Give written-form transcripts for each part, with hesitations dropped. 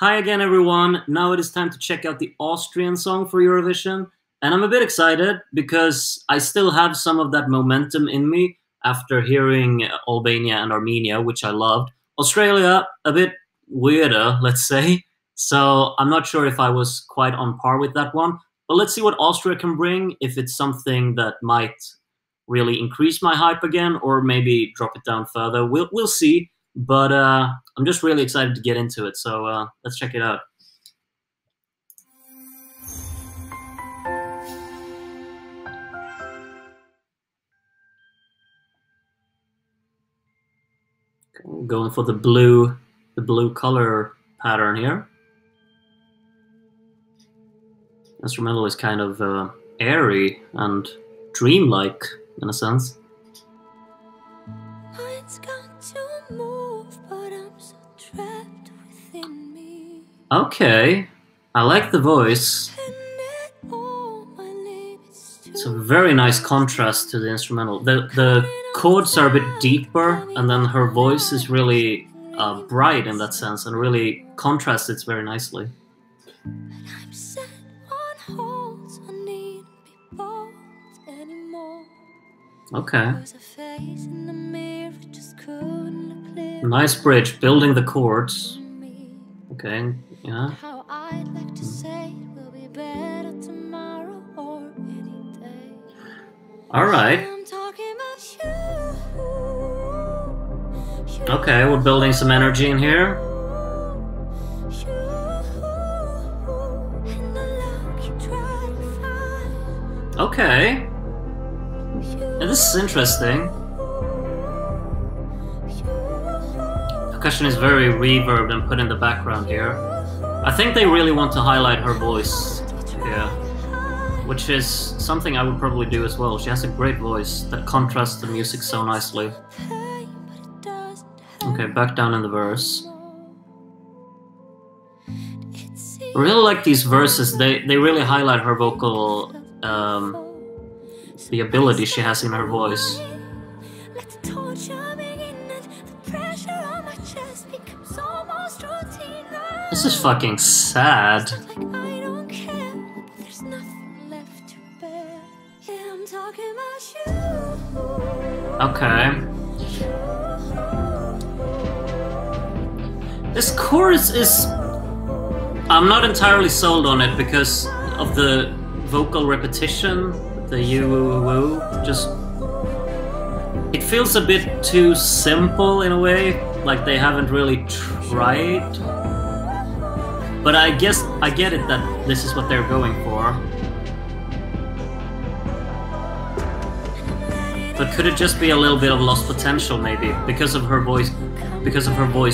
Hi again, everyone. Now it is time to check out the Austrian song for Eurovision. And I'm a bit excited because I still have some of that momentum in me after hearing Albania and Armenia, which I loved. Australia, a bit weirder, let's say. So I'm not sure if I was quite on par with that one. But let's see what Austria can bring, if it's something that might really increase my hype again or maybe drop it down further. We'll see. But I'm just really excited to get into it, so let's check it out. Okay, going for the blue color pattern here. Instrumental is kind of airy and dreamlike in a sense. Okay, I like the voice. It's a very nice contrast to the instrumental. The chords are a bit deeper, and then her voice is really bright in that sense, and really contrasts it very nicely. Okay. Nice bridge, building the chords. Okay, yeah. All right. Okay, we're building some energy in here. Okay. Yeah, this is interesting. Percussion is very reverbed and put in the background here. I think they really want to highlight her voice here, which is something I would probably do as well. She has a great voice that contrasts the music so nicely. Okay, back down in the verse. I really like these verses. They really highlight her vocal, the ability she has in her voice. This is fucking sad. Okay. This chorus is... I'm not entirely sold on it because of the vocal repetition, the you-woo-woo. Just... It feels a bit too simple in a way, like they haven't really tried. But I guess I get it that this is what they're going for. But could it just be a little bit of lost potential maybe because of her voice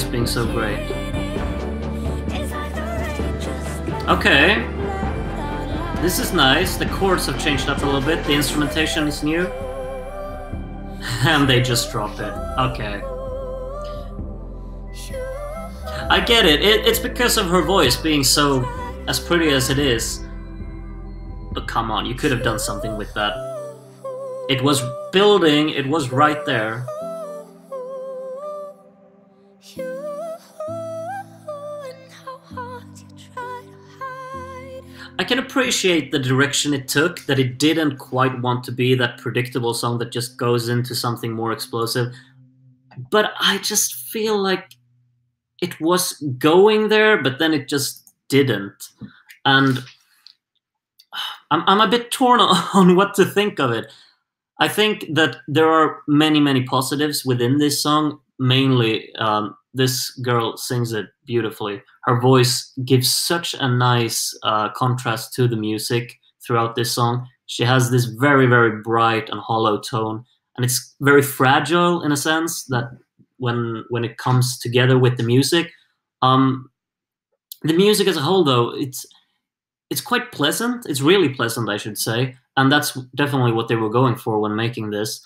being so great? Okay. This is nice. The chords have changed up a little bit. The instrumentation is new. And they just drop it. Okay. I get it. It's because of her voice being so as pretty as it is. But come on, you could have done something with that. It was building, it was right there. I can appreciate the direction it took, that it didn't quite want to be that predictable song that just goes into something more explosive. But I just feel like it was going there, but then it just didn't. And I'm a bit torn on what to think of it. I think that there are many, many positives within this song. Mainly, this girl sings it beautifully. Her voice gives such a nice contrast to the music throughout this song. She has this very, very bright and hollow tone. And it's very fragile in a sense that when it comes together with the music. The music as a whole, though, it's quite pleasant. It's really pleasant, I should say. And that's definitely what they were going for when making this.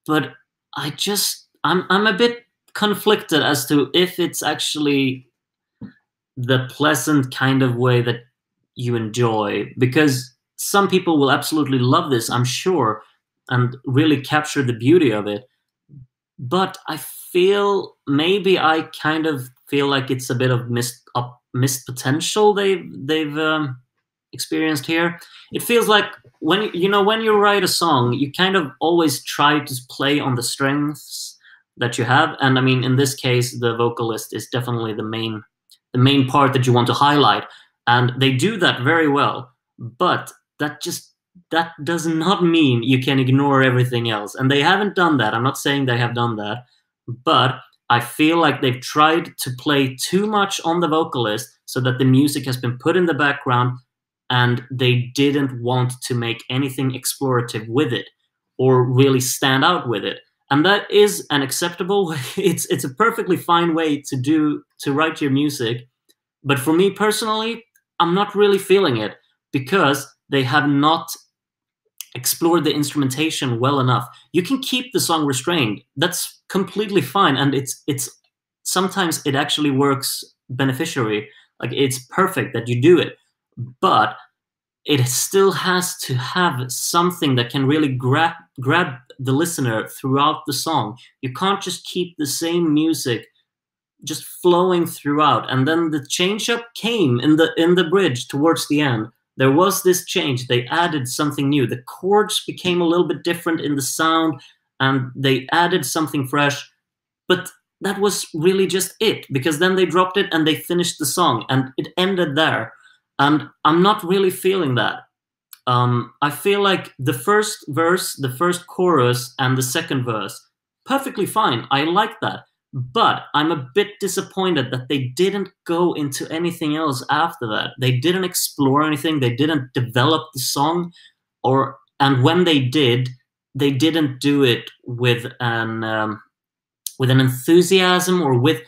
But I'm a bit conflicted as to if it's actually the pleasant kind of way that you enjoy. Because some people will absolutely love this, I'm sure, and really capture the beauty of it. But I feel maybe I kind of feel like it's a bit of missed potential they've experienced here. It feels like when when you write a song, you kind of always try to play on the strengths that you have, and I mean, in this case, the vocalist is definitely the main part that you want to highlight, and they do that very well. But that does not mean you can ignore everything else, and they haven't done that. I'm not saying they have done that, but I feel like they've tried to play too much on the vocalist so that the music has been put in the background, and they didn't want to make anything explorative with it or really stand out with it. And that is an acceptable it's a perfectly fine way to write your music. But for me personally, I'm not really feeling it, because they have not explored the instrumentation well enough. You can keep the song restrained. That's completely fine, and it's sometimes it actually works beneficially. Like, it's perfect that you do it, but it still has to have something that can really grab the listener throughout the song. You can't just keep the same music just flowing throughout. And then the change up came in the bridge towards the end. There was this change. They added something new. The chords became a little bit different in the sound, and they added something fresh. But that was really just it, because then they dropped it and they finished the song, and it ended there. And I'm not really feeling that. I feel like the first verse, the first chorus, and the second verse, perfectly fine. I like that. But I'm a bit disappointed that they didn't go into anything else after that. They didn't explore anything. They didn't develop the song, and when they did, they didn't do it with an enthusiasm, or with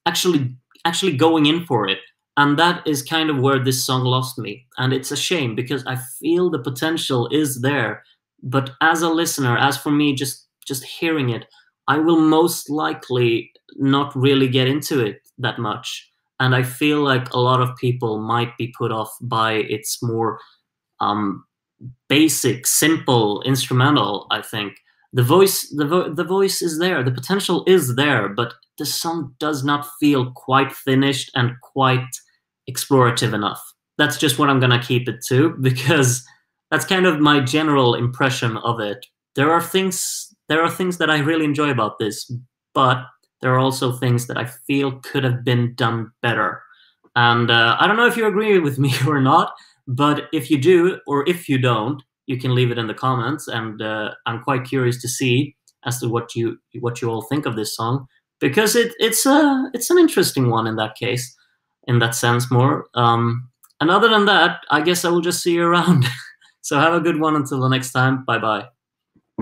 actually going in for it. And that is kind of where this song lost me. And it's a shame, because I feel the potential is there. But as a listener, as for me, just hearing it, I will most likely not really get into it that much. And I feel like a lot of people might be put off by its more basic, simple instrumental, I think. The voice is there, the potential is there, but the song does not feel quite finished and quite explorative enough. That's just what I'm gonna keep it to, because that's kind of my general impression of it. There are things that I really enjoy about this, but there are also things that I feel could have been done better. And I don't know if you agree with me or not, but if you do, or if you don't, you can leave it in the comments, and I'm quite curious to see as to what you all think of this song, because it's an interesting one in that case, in that sense more. And other than that, I guess I will just see you around. So have a good one until the next time. Bye bye.